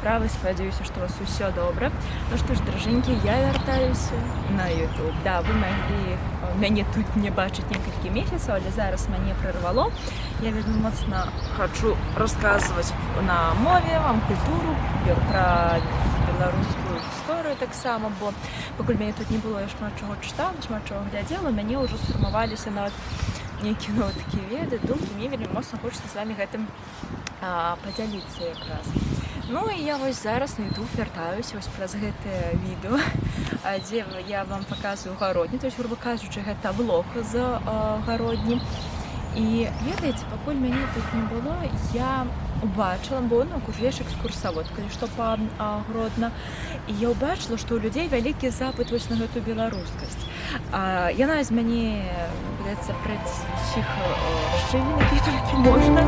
справы, спадзяюся, што у вас усё добра. Ну што ж, дражэнькі, я вяртаюся на YouTube. Да, вы маглі мяне тут не бачыць некалькі месяцаў, але зараз мяне прырвало. Я вельмі моцна хачу расказваць на мове вам культуру, пра беларускую гісторыю таксама, бо пакуль мяне тут не было, я шмат чаго чытала, шмат чаго глядзела, мяне ўжо сфармаваліся нават нейкія новыя такія веды, думкі, мне вельмі моцна хочацца з вамі гэтым падзяліцца якраз. Ну і я вось зараз на YouTube вяртаюся вось праз гэтае відэо, дзе я вам паказваю гародні, то есть, грубо кажучы, гэта влог з гародні. І ведаеце, пакуль мяне тут не было, я убачыла, бо кужеш экскурсавод, калі што па Гродна, і я ўбачыла, што ў людзей вялікі запыт вось на гэту беларускасць. Яна з мяне, ведаецца, пред усіх шчылін, якіх толькі можна.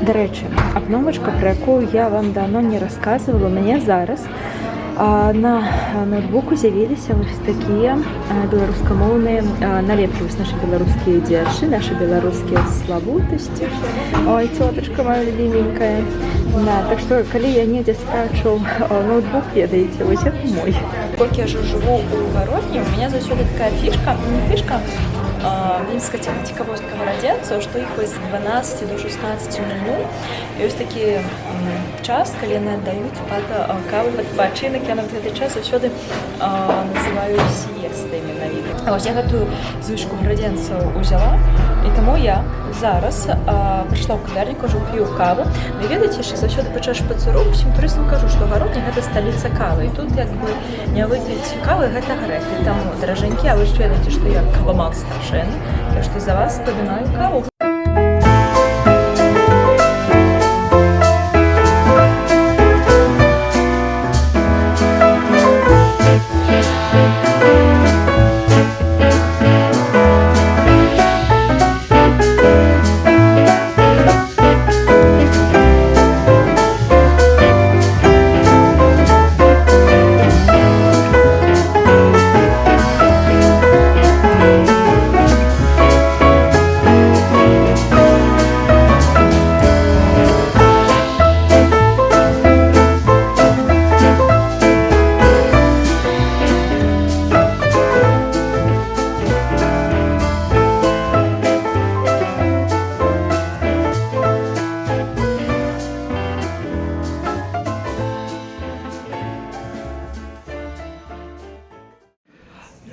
Дарэчы, абновачка, пра якую я вам даўно не расказвала, у мяне зараз на ноутбуку з'явіліся вось такія беларускамоўныя налепкі, вось нашы беларускія дзеячы, нашы беларускія славутасці. Ой, цётачка моя любименькая. Да, так што, калі я недзе страчу ноутбук, ведаеце, вось як мой. Колькі я жыву ў гародні, у мяне заўсёды такая фішка, не фішка, будем сказать, цікавостка гарадзенцаў, што іх вось з 12 до 16:00 ёсць такі час, калі яны аддаюць пад каву, пад адпачынак. Я на гэты час заўсёды называю сіестай менавіта. Вось я гэтую звычку гарадзенцаў узяла, і таму я зараз прыйшла ў кавярню, кажу, п'ю каву. Ви ведаеце, що заўсёды падчас шпацыру усім турыстам кажу, што Гародня гэта сталіца кавы. І тут як бы не выпіць кавы гэта грэх. І таму, даражэнькі, а вы ж ведаеце, што я каваман страшэнны, так што за вас спамінаю каву.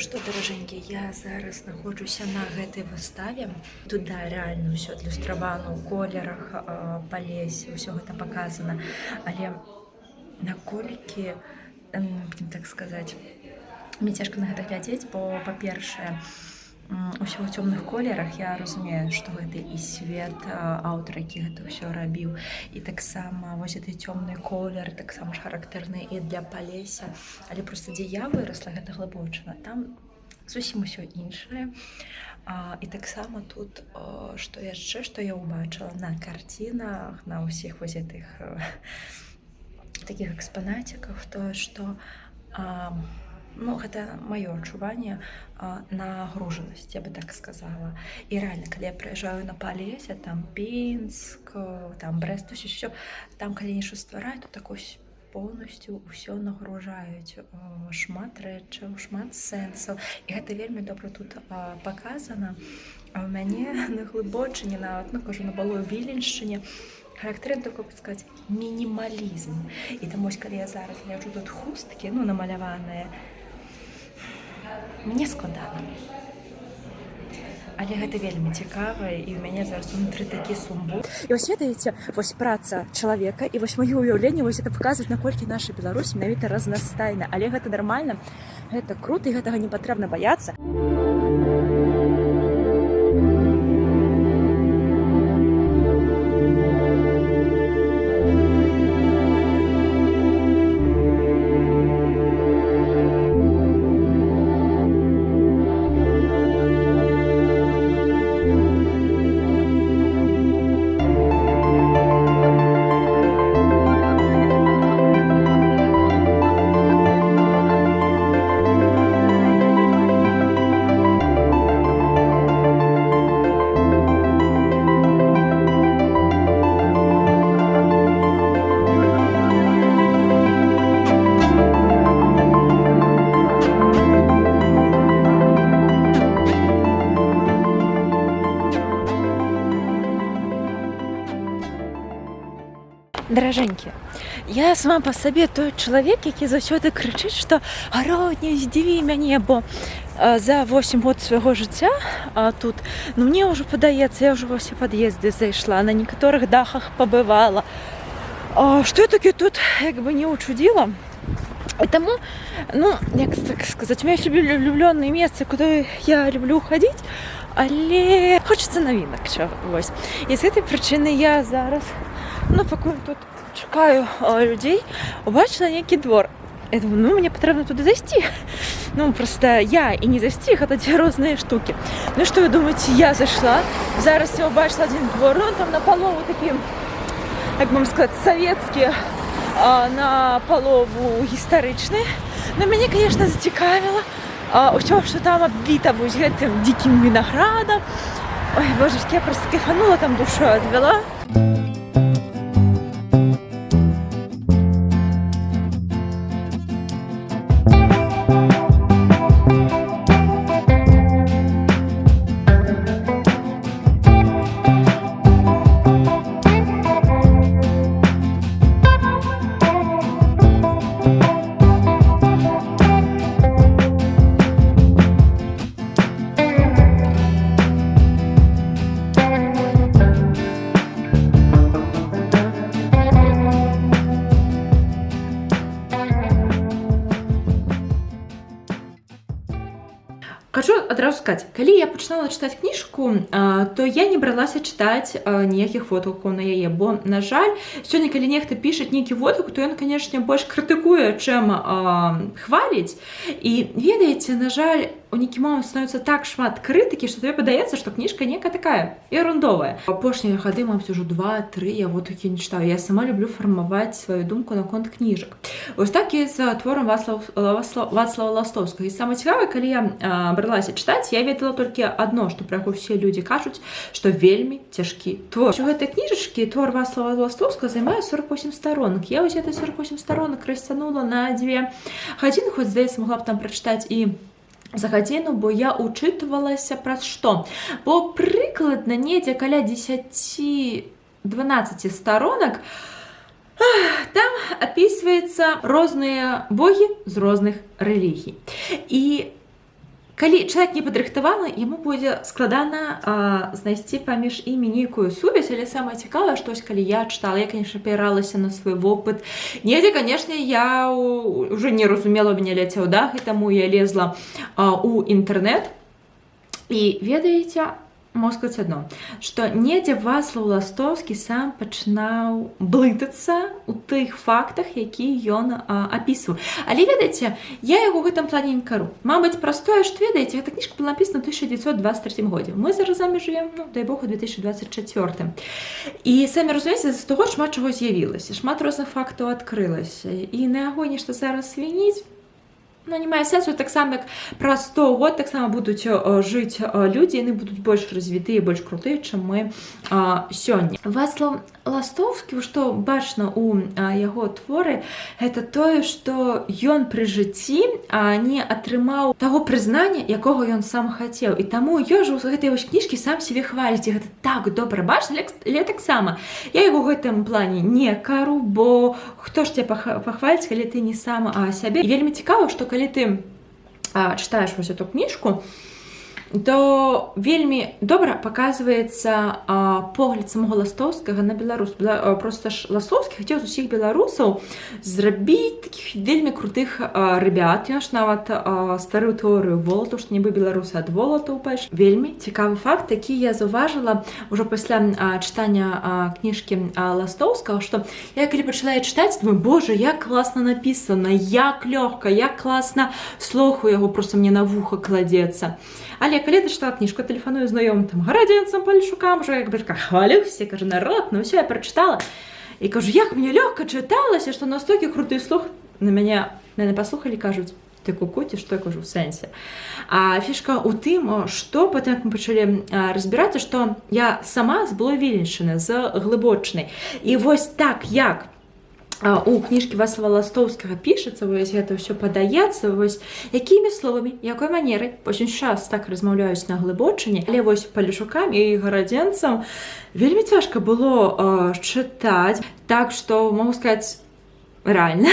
Што, даражэнькі, я зараз знаходжуся на гэтай выставе. Тут, да, реально ўсё адлюстравана ў колерах, па лесе, ўсё гэта паказана. Але наколькі, будем так сказаць, мне цяжка на гэта глядзець, бо, па-першае, усё ў цёмных колерах, я разумею, што гэта і свет аўтар, які гэта ўсё рабіў. І таксама вось гэты цёмны колер, таксама ж характэрны і для палеся. Але проста дзе я вырасла, гэта Глыбочына, там зусім усё іншае. І таксама тут, што яшчэ, што я ўбачыла на карцінах, на ўсіх вось гэтых такіх экспанаціках, тое, што ну, гэта маё адчуванне нагружанасць, я бы так сказала. І реально, калі я прыязджаю на Палесе, там Пінск, там Брэст, усё, там калі нешта ствараюць, то так ось поўнасцю ўсё нагружаюць, шмат рэчаў, шмат сэнсаў. І гэта вельмі добра тут паказана. А ў мяне на Глыбочыне, нават, ну, кажу, на Былой Віленшчыне, характэрны такой, сказаць, мінімалізм. І таму, калі я зараз гляджу тут хусткі, ну, намаляваныя, мне складана. Але гэта вельмі цікава, і ў мяне зараз унутры такі сумбур. І вось ведаеце, вось праца чалавека, і вось маё ўяўленне, вось гэта паказваць, наколькі наша Беларусь менавіта разнастайна. Але гэта нармальна, гэта крута, і гэтага не патрэбна баяцца. Даражэнькі, я сама па сабе той чалавек, які заўсёды крычыць, што гародня, здзіві мяне, бо за 8 год свайго жыцця тут, ну мне ўжо падаецца, я ўжо ва ўсе пад'езды зайшла, на некаторых дахах пабывала. Што я такі тут як бы не учудзіла? І таму, ну, як так сказаць, у меня улюблёныя месцы, куды я люблю хадзіць, але хочацца навінак, вось. І з гэтай прычыны я зараз, ну, пакуль тут чакаю людзей, убачила нейкі двор. Я думаю, ну, мне патрэбна туды зайсці. Ну, просто я і не зайсці, гэта дзве розныя штукі. Ну, што вы думаеце, я зайшла, зараз я убачила один двор, ну, там напалову такі, як вам сказаць, савецкі, напалову гістарычны. Но мяне, конечно, зацікавіла ўсё, што там абвіта вось гэтым дзікім вінаградам. Ой, божечки, я просто кайфанула, там душу адвяла. Хочу адразу сказаць, калі я пачынала чытаць кніжку, то я не бралася чытаць ніякіх водгукаў на яе, бо, на жаль, сёння, калі нехта піша нейкі водгук, то ён, канешне, больш крытыкуе, чым хваліць. І ведаеце, на жаль, у нейкі момант становіцца так шмат крытыкі, што тебе падаецца, што кніжка нейкая такая ерундовая. Апошнія гады, мабыць, ужо 2-3 я водгукі не чытаю. Я сама люблю фармаваць сваю думку наконт кніжак. Вось так і з творам Вацлава Ластоўскага. І самае цікавае, калі я бралася чытаць, я ведала толькі адно, што пра яго ўсе людзі кажуць, што вельмі цяжкі твор. У гэтай кніжачкі твор Вацлава Ластоўскага займае 48 старонак. Я вось гэта 48 старонак расцянула на 2 гадзіны, хоць, здаецца, магла б там прачытаць і за гадзіну, бо я учытывалася праз што? Бо прыкладна недзе каля 10-12 старонак там апісваецца розныя богі з розных рэлігій. І калі чалавек не падрыхтаваны, яму будзе складана знайсці паміж імі нейкую сувязь, але самае цікавае, што калі я чытала, я, конечно, апіралася на свой вопыт. Недзе, конечно, я уже не разумела, у мяне ляцеў дах, і таму я лезла у інтэрнэт. І ведаеце, можу сказаць адно, што недзе Вацлаў Ластоўскі сам пачынаў блытацца ў тых фактах, які ён апісваў. Але, ведаеце, я яго ў гэтым плане не кару. Мабыць, простое, што, ведаеце, гэта кніжка была напісана ў 1923 годзе. Мы зараз з вамі жывем, ну, дай Бог, у 2024. І, самі разумееце, з таго шмат чаго з'явілася, шмат розных фактаў адкрылася. І на яго нешта зараз свініць, ну, не мае сэнсу. Таксама, як праз 100 год таксама будуць жыць людзі, яны будуць больш развітыя, больш крутыя, чым мы сёння. Вацлаў Ластоўскі, што бачна ў яго творы, гэта тое, што ён пры жыцці не атрымаў таго прызнання, якога ён сам хацеў. І таму ён жа ў гэтай вось кніжкі сам сябе хваліць, і гэта так добра бачна, але таксама я яго ў гэтым плане не кару, бо хто ж цябе пахваліць, калі ты не сам сябе. І вельмі цікава, што калі ты чытаеш вось эту кніжку, то вельмі добра паказваецца погляд самого Ластоўскага на Беларусь. Проста ж Ластоўскі хацеў з усіх беларусаў зрабіць такіх вельмі крутых ребят. Ён ж нават стварыў тэорыю волату, што нібы беларусы ад волатаў пайшлі. Вельмі цікавы факт, які я заўважыла ўжо пасля чытання кніжкі Ластоўскага, што я калі пачала чытаць, думаю, боже, як класна напісана, як лёгка, як класна слух у яго проста мне на вуха кладзецца. Але калі дачытала кніжку, тэлефаную знаёмым там гарадзенцам, палешукам, ўжо як бы хвалюся, кажу, народ, ну ўсё, я прачытала. І кажу, як мне лёгка чыталася, што настолькі круты слух. На мяне паслухалі, кажуць, ты кукуці, што я кажу, в сэнсе. А фішка ў тым, што потым мы пачалі разбірацца, што я сама з Былой Віленшчыны, з Глыбочнай. І вось так, як у кніжкі Вацлава Ластоўскага пішацца, вось гэта ўсё падаецца, вось якімі словамі, якой манерай. Очень час так размаўляюць на Глыбочыне, але вось палешукам і гарадзенцам вельмі цяжка было чытаць. Так што магу сказаць рэальна,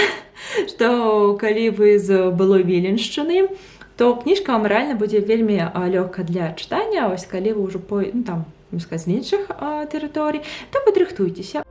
што калі вы з Былой Віленшчыны, то кніжка вам рэальна будзе вельмі лёгка для чытання. Вось калі вы ўжо з іншых тэрыторый, то падрыхтуйцеся.